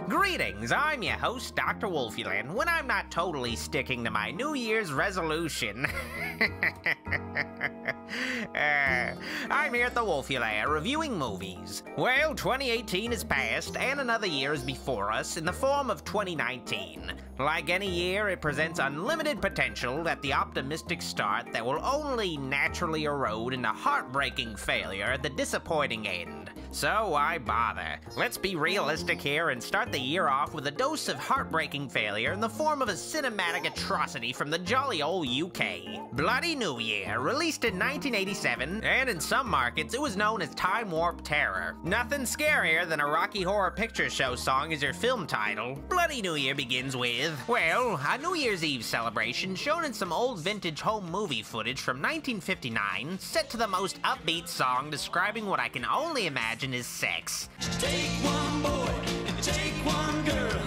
Greetings, I'm your host, Dr. Wolfula, when I'm not totally sticking to my New Year's resolution. I'm here at the Wolfula reviewing movies. Well, 2018 is past, and another year is before us in the form of 2019. Like any year, it presents unlimited potential at the optimistic start that will only naturally erode into heartbreaking failure at the disappointing end. So why bother? Let's be realistic here and start the year off with a dose of heartbreaking failure in the form of a cinematic atrocity from the jolly old UK. Bloody New Year, released in 1987, and in some markets it was known as Time Warp Terror. Nothing scarier than a Rocky Horror Picture Show song as your film title. Bloody New Year begins with, well, a New Year's Eve celebration shown in some old vintage home movie footage from 1959, set to the most upbeat song describing what I can only imagine is sex. Take one boy and take one girl,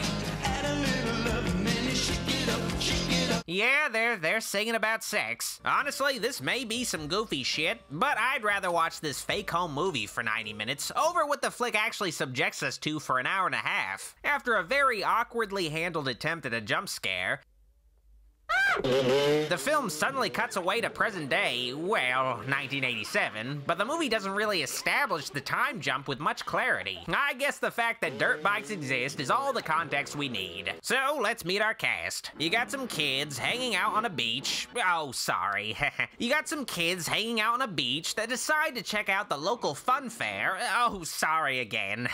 add a little love and then you shake it up, shake it up. Yeah, they're singing about sex. Honestly, this may be some goofy shit, but I'd rather watch this fake home movie for 90 minutes over what the flick actually subjects us to for an hour and a half. After a very awkwardly handled attempt at a jump scare, the film suddenly cuts away to present day, well, 1987, but the movie doesn't really establish the time jump with much clarity. I guess the fact that dirt bikes exist is all the context we need. So, let's meet our cast. You got some kids hanging out on a beach. Oh, sorry. You got some kids hanging out on a beach that decide to check out the local fun fair. Oh, sorry again.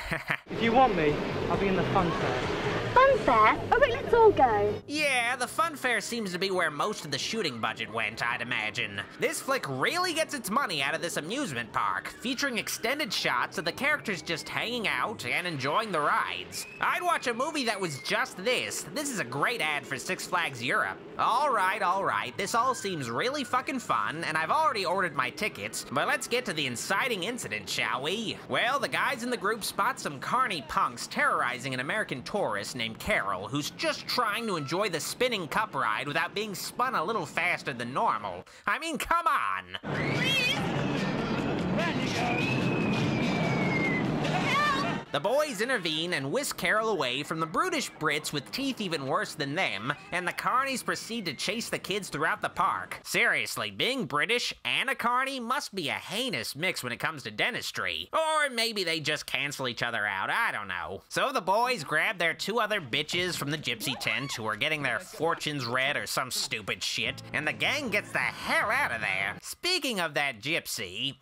If you want me, I'll be in the fun fair. Fun fair? All right, let's all go. Yeah, the fun fair seems to be where most of the shooting budget went, I'd imagine. This flick really gets its money out of this amusement park, featuring extended shots of the characters just hanging out and enjoying the rides. I'd watch a movie that was just this. This is a great ad for Six Flags Europe. All right, this all seems really fucking fun, and I've already ordered my tickets, but let's get to the inciting incident, shall we? Well, the guys in the group spot some carny punks terrorizing an American tourist named Carol, who's just trying to enjoy the spinning cup ride without being spun a little faster than normal. I mean, come on! The boys intervene and whisk Carol away from the brutish Brits with teeth even worse than them, and the carnies proceed to chase the kids throughout the park. Seriously, being British and a carny must be a heinous mix when it comes to dentistry. Or maybe they just cancel each other out, I don't know. So the boys grab their two other bitches from the gypsy tent who are getting their fortunes read or some stupid shit, and the gang gets the hell out of there. Speaking of that gypsy...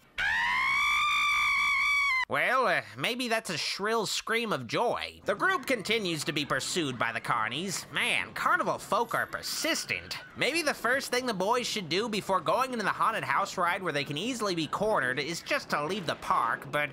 well, maybe that's a shrill scream of joy. The group continues to be pursued by the carnies. Man, carnival folk are persistent. Maybe the first thing the boys should do before going into the haunted house ride where they can easily be cornered is just to leave the park, but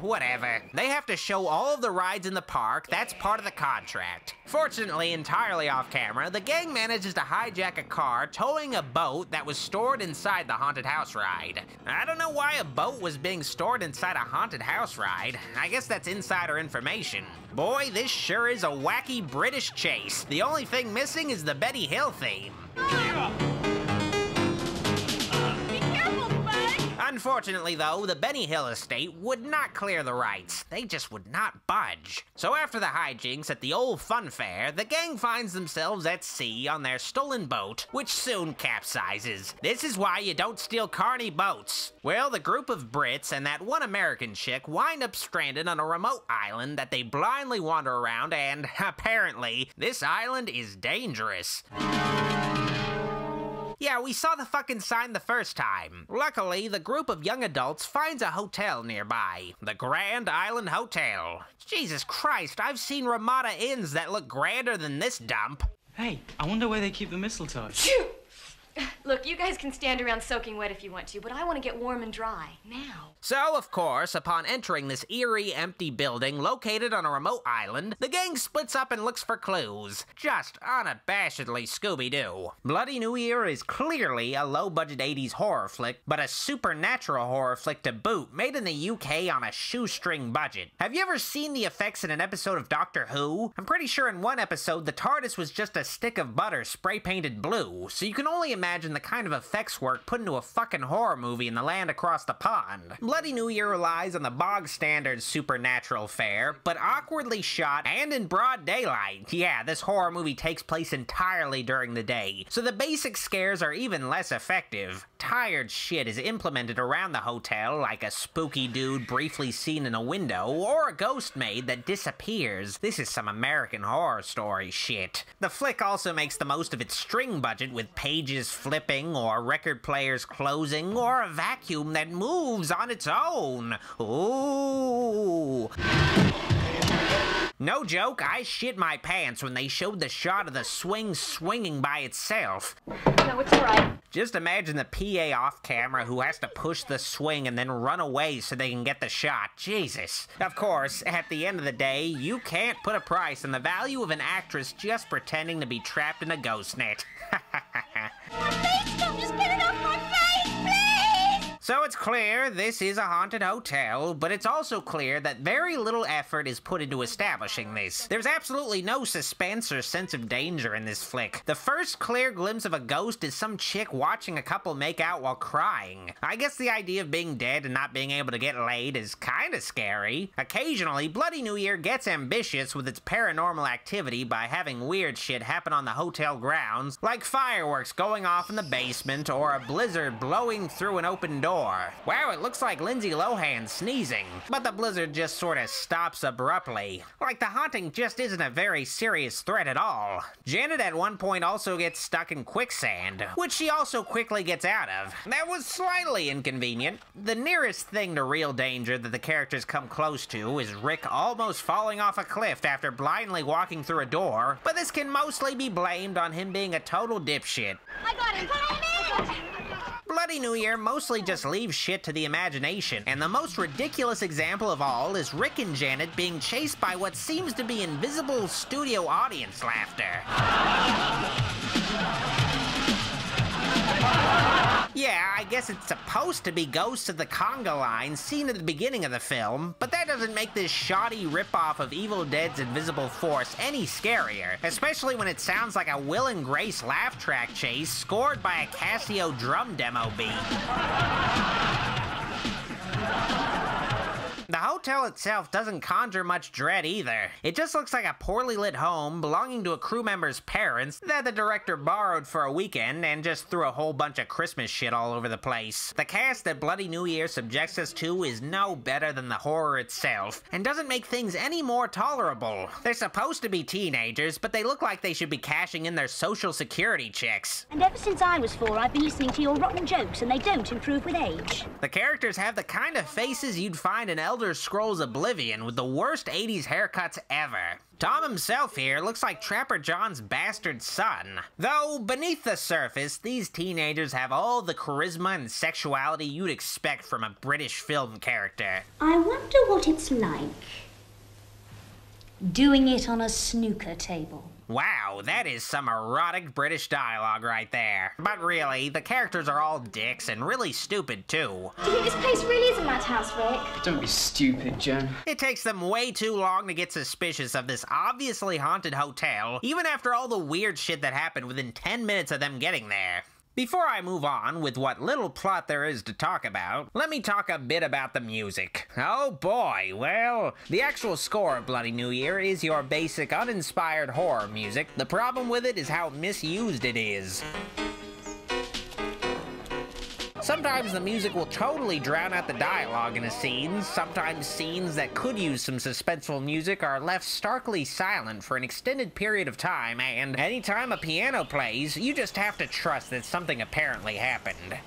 whatever. They have to show all of the rides in the park, that's part of the contract. Fortunately, entirely off camera, the gang manages to hijack a car towing a boat that was stored inside the haunted house ride. I don't know why a boat was being stored inside a haunted house ride. I guess that's insider information. Boy, this sure is a wacky British chase. The only thing missing is the Betty Hill theme. Unfortunately, though, the Benny Hill estate would not clear the rights. They just would not budge. So after the hijinks at the old fun fair, the gang finds themselves at sea on their stolen boat, which soon capsizes. This is why you don't steal carny boats. Well, the group of Brits and that one American chick wind up stranded on a remote island that they blindly wander around, and apparently, this island is dangerous. Yeah, we saw the fucking sign the first time. Luckily, the group of young adults finds a hotel nearby. The Grand Island Hotel. Jesus Christ, I've seen Ramada Inns that look grander than this dump. Hey, I wonder where they keep the mistletoe. Look, Look, you guys can stand around soaking wet if you want to, but I want to get warm and dry, now. So, of course, upon entering this eerie, empty building located on a remote island, the gang splits up and looks for clues. Just unabashedly Scooby-Doo. Bloody New Year is clearly a low-budget 80s horror flick, but a supernatural horror flick to boot, made in the UK on a shoestring budget. Have you ever seen the effects in an episode of Doctor Who? I'm pretty sure in one episode the TARDIS was just a stick of butter spray-painted blue, so you can only imagine the kind of effects work put into a fucking horror movie in the land across the pond. Bloody New Year relies on the bog-standard supernatural fare, but awkwardly shot and in broad daylight. Yeah, this horror movie takes place entirely during the day, so the basic scares are even less effective. Tired shit is implemented around the hotel, like a spooky dude briefly seen in a window, or a ghost maid that disappears. This is some American Horror Story shit. The flick also makes the most of its string budget with pages flipping, or record players closing, or a vacuum that moves on its own. Ooh. No joke, I shit my pants when they showed the shot of the swing swinging by itself. No, it's all right. Just imagine the PA off camera who has to push the swing and then run away so they can get the shot. Jesus. Of course, at the end of the day, you can't put a price on the value of an actress just pretending to be trapped in a ghost net. Please stop, just get it off my face, please! So it's clear this is a haunted hotel, but it's also clear that very little effort is put into establishing this. There's absolutely no suspense or sense of danger in this flick. The first clear glimpse of a ghost is some chick watching a couple make out while crying. I guess the idea of being dead and not being able to get laid is kinda scary. Occasionally, Bloody New Year gets ambitious with its paranormal activity by having weird shit happen on the hotel grounds, like fireworks going off in the basement or a blizzard blowing through an open door. Wow, it looks like Lindsay Lohan sneezing. But the blizzard just sorta stops abruptly. Like the haunting just isn't a very serious threat at all. Janet at one point also gets stuck in quicksand, which she also quickly gets out of. That was slightly inconvenient. The nearest thing to real danger that the characters come close to is Rick almost falling off a cliff after blindly walking through a door, but this can mostly be blamed on him being a total dipshit. I got him! I got him! Bloody New Year mostly just leaves shit to the imagination, and the most ridiculous example of all is Rick and Janet being chased by what seems to be invisible studio audience laughter. Yeah, I guess it's supposed to be Ghosts of the Conga Line seen at the beginning of the film, but that doesn't make this shoddy ripoff of Evil Dead's Invisible Force any scarier, especially when it sounds like a Will and Grace laugh track chase scored by a Casio drum demo beat. The hotel itself doesn't conjure much dread either. It just looks like a poorly lit home belonging to a crew member's parents that the director borrowed for a weekend and just threw a whole bunch of Christmas shit all over the place. The cast that Bloody New Year subjects us to is no better than the horror itself, and doesn't make things any more tolerable. They're supposed to be teenagers, but they look like they should be cashing in their social security checks. And ever since I was 4, I've been listening to your rotten jokes, and they don't improve with age. The characters have the kind of faces you'd find in Elder Scrolls Oblivion with the worst 80s haircuts ever. Tom himself here looks like Trapper John's bastard son. Though, beneath the surface, these teenagers have all the charisma and sexuality you'd expect from a British film character. I wonder what it's like doing it on a snooker table. Wow, that is some erotic British dialogue right there. But really, the characters are all dicks and really stupid too. Do you think this place really is a madhouse, Rick? Don't be stupid, Jen. It takes them way too long to get suspicious of this obviously haunted hotel, even after all the weird shit that happened within 10 minutes of them getting there. Before I move on with what little plot there is to talk about, let me talk a bit about the music. Oh boy, well, the actual score of Bloody New Year is your basic uninspired horror music. The problem with it is how misused it is. Sometimes the music will totally drown out the dialogue in a scene. Sometimes scenes that could use some suspenseful music are left starkly silent for an extended period of time, and anytime a piano plays, you just have to trust that something apparently happened.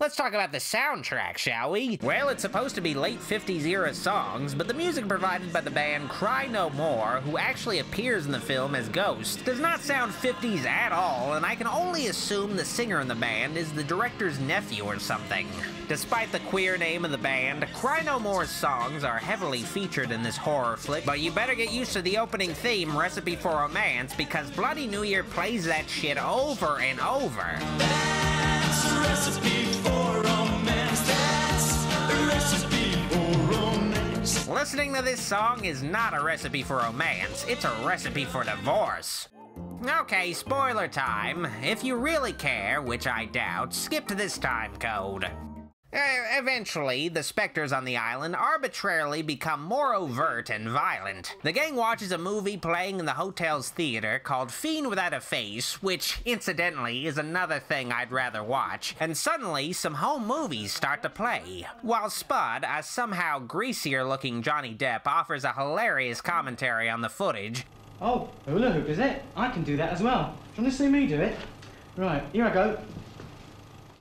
Let's talk about the soundtrack, shall we? Well, it's supposed to be late 50s era songs, but the music provided by the band Cry No More, who actually appears in the film as Ghost, does not sound 50s at all, and I can only assume the singer in the band is the director's nephew or something. Despite the queer name of the band, Cry No More's songs are heavily featured in this horror flick, but you better get used to the opening theme, Recipe for Romance, because Bloody New Year plays that shit over and over. That's a recipe for romance. That's a recipe for romance. Listening to this song is not a recipe for romance, it's a recipe for divorce. Okay, spoiler time. If you really care, which I doubt, skip to this time code. Eventually, the specters on the island arbitrarily become more overt and violent. The gang watches a movie playing in the hotel's theater called Fiend Without a Face, which, incidentally, is another thing I'd rather watch, and suddenly some home movies start to play. While Spud, a somehow greasier-looking Johnny Depp, offers a hilarious commentary on the footage. Oh, hula hoop, is it? I can do that as well. Do you want to see me do it? Right, here I go.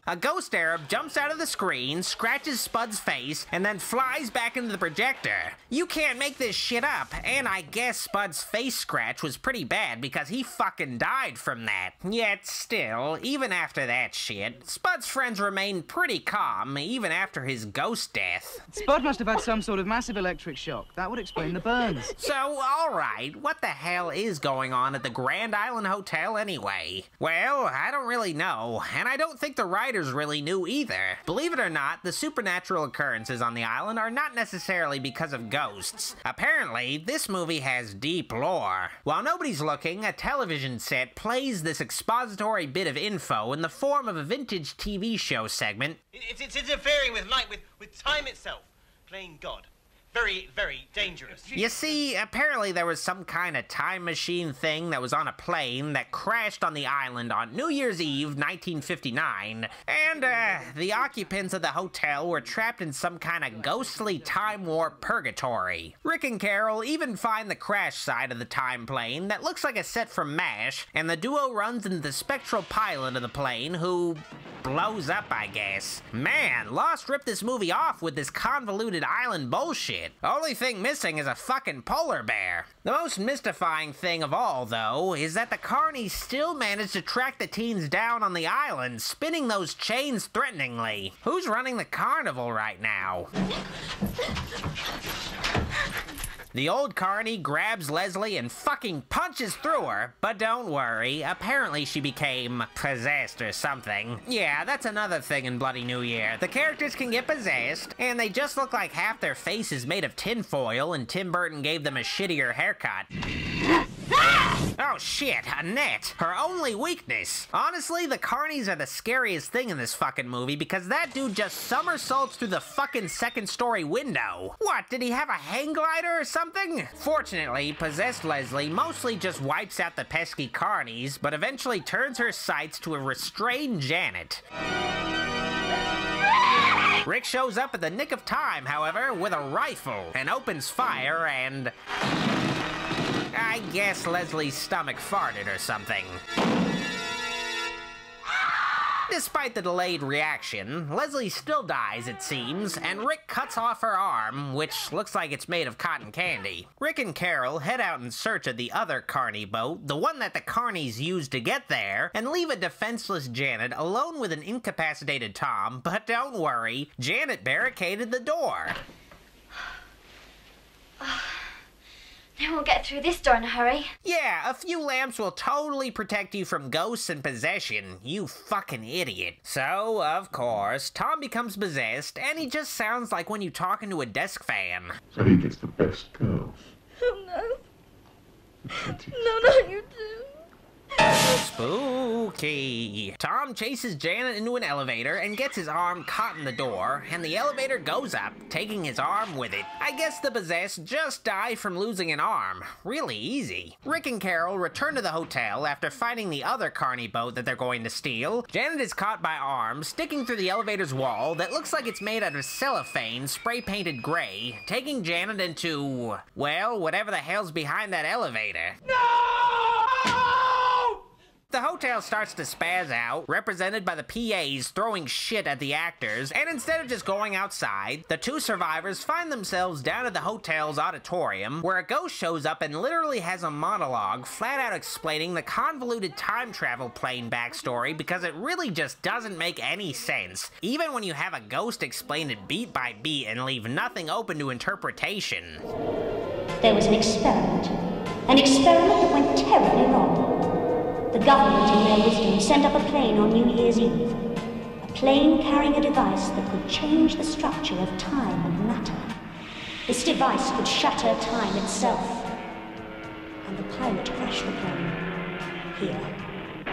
A ghost Arab jumps out of the screen, scratches Spud's face, and then flies back into the projector. You can't make this shit up, and I guess Spud's face scratch was pretty bad because he fucking died from that. Yet still, even after that shit, Spud's friends remained pretty calm, even after his ghost death. Spud must have had some sort of massive electric shock. That would explain the burns. So, alright, what the hell is going on at the Grand Island Hotel anyway? Well, I don't really know, and I don't think the writers really knew either. Believe it or not, the supernatural occurrences on the island are not necessarily because of ghosts. Apparently, this movie has deep lore. While nobody's looking, a television set plays this expository bit of info in the form of a vintage TV show segment. It's interfering with light, with time itself. Playing God. Very, very dangerous. You see, apparently there was some kind of time machine thing that was on a plane that crashed on the island on New Year's Eve, 1959, and, the occupants of the hotel were trapped in some kind of ghostly time warp purgatory. Rick and Carol even find the crash site of the time plane that looks like a set from MASH, and the duo runs into the spectral pilot of the plane who blows up, I guess. Man, Lost ripped this movie off with this convoluted island bullshit. Only thing missing is a fucking polar bear. The most mystifying thing of all, though, is that the carnies still managed to track the teens down on the island, spinning those chains threateningly. Who's running the carnival right now? The old carny grabs Leslie and fucking punches through her, but don't worry, apparently she became possessed or something. Yeah, that's another thing in Bloody New Year. The characters can get possessed, and they just look like half their face is made of tinfoil and Tim Burton gave them a shittier haircut. Oh shit, Annette, her only weakness. Honestly, the carnies are the scariest thing in this fucking movie because that dude just somersaults through the fucking second-story window. What, did he have a hang glider or something? Fortunately, possessed Leslie mostly just wipes out the pesky carnies, but eventually turns her sights to a restrained Janet. Rick shows up at the nick of time, however, with a rifle, and opens fire, and I guess Leslie's stomach farted or something. Despite the delayed reaction, Leslie still dies, it seems, and Rick cuts off her arm, which looks like it's made of cotton candy. Rick and Carol head out in search of the other carny boat, the one that the carnies used to get there, and leave a defenseless Janet alone with an incapacitated Tom, but don't worry, Janet barricaded the door. Then we'll get through this door in a hurry. Yeah, a few lamps will totally protect you from ghosts and possession, you fucking idiot. So, of course, Tom becomes possessed, and he just sounds like when you talk into a desk fan. So he gets the best girls. Oh no. No, not you too. Spooky. Tom chases Janet into an elevator and gets his arm caught in the door, and the elevator goes up, taking his arm with it. I guess the possessed just die from losing an arm. Really easy. Rick and Carol return to the hotel after finding the other carny boat that they're going to steal. Janet is caught by arms sticking through the elevator's wall that looks like it's made out of cellophane spray-painted gray, taking Janet into, well, whatever the hell's behind that elevator. No! The hotel starts to spaz out, represented by the PAs throwing shit at the actors, and instead of just going outside, the two survivors find themselves down at the hotel's auditorium, where a ghost shows up and literally has a monologue flat out explaining the convoluted time travel plane backstory because it really just doesn't make any sense, even when you have a ghost explain it beat by beat and leave nothing open to interpretation. There was an experiment that went terribly wrong. The government, in their wisdom, sent up a plane on New Year's Eve. A plane carrying a device that could change the structure of time and matter. This device could shatter time itself. And the pilot crashed the plane.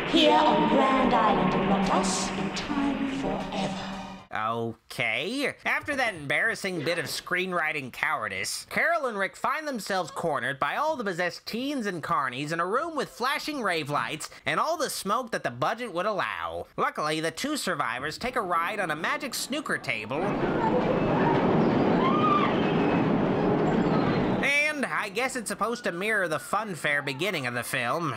Here on Grand Island, and locked us in time forever. Okay. After that embarrassing bit of screenwriting cowardice, Carol and Rick find themselves cornered by all the possessed teens and carnies in a room with flashing rave lights and all the smoke that the budget would allow. Luckily, the two survivors take a ride on a magic snooker table. And I guess it's supposed to mirror the funfair beginning of the film.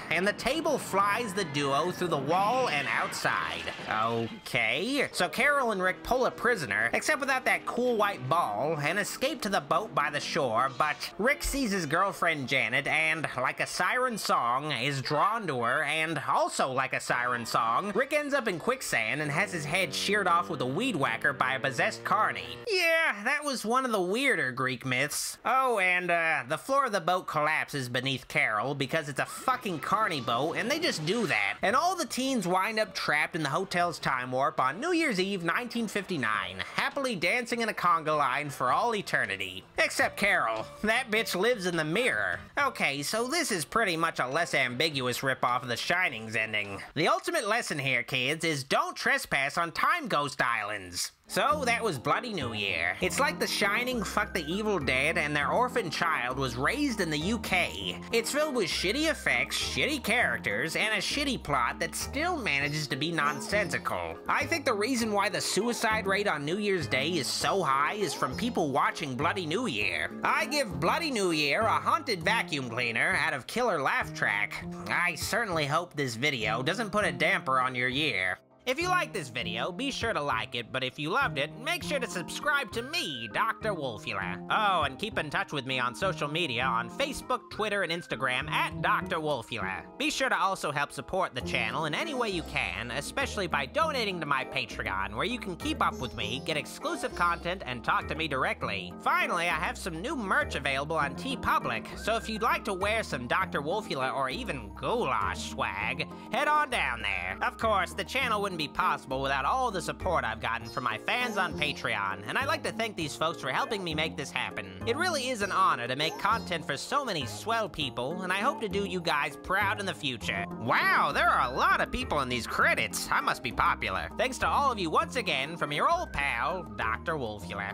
And the table flies the duo through the wall and outside. Okay. So Carol and Rick pull a prisoner, except without that cool white ball, and escape to the boat by the shore, but Rick sees his girlfriend Janet and, like a siren song, is drawn to her, and also like a siren song, Rick ends up in quicksand and has his head sheared off with a weed whacker by a possessed carny. Yeah, that was one of the weirder Greek myths. Oh, and the floor of the boat collapses beneath Carol because it's a fucking carny boat, and they just do that. And all the teens wind up trapped in the hotel's time warp on New Year's Eve 1959, happily dancing in a conga line for all eternity. Except Carol. That bitch lives in the mirror. Okay, so this is pretty much a less ambiguous ripoff of The Shining's ending. The ultimate lesson here, kids, is don't trespass on time ghost islands. So that was Bloody New Year. It's like The Shining fucked the evil dead and their orphan child was raised in the UK. It's filled with shitty effects, shitty characters, and a shitty plot that still manages to be nonsensical. I think the reason why the suicide rate on New Year's Day is so high is from people watching Bloody New Year. I give Bloody New Year a haunted vacuum cleaner out of Killer Laugh Track. I certainly hope this video doesn't put a damper on your year. If you liked this video, be sure to like it, but if you loved it, make sure to subscribe to me, Dr. Wolfula. Oh, and keep in touch with me on social media on Facebook, Twitter, and Instagram at Dr. Wolfula. Be sure to also help support the channel in any way you can, especially by donating to my Patreon, where you can keep up with me, get exclusive content, and talk to me directly. Finally, I have some new merch available on TeePublic, so if you'd like to wear some Dr. Wolfula or even goulash swag, head on down there. Of course, the channel wouldn't be possible without all the support I've gotten from my fans on Patreon, and I'd like to thank these folks for helping me make this happen. It really is an honor to make content for so many swell people, and I hope to do you guys proud in the future. Wow, there are a lot of people in these credits. I must be popular. Thanks to all of you once again from your old pal, Dr. Wolfula.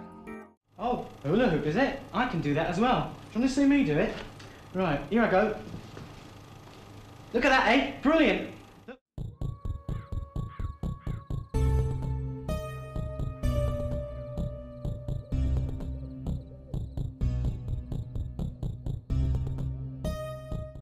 Oh, hula hoop, is it? I can do that as well. Do you want to see me do it? Right, here I go. Look at that, eh? Brilliant.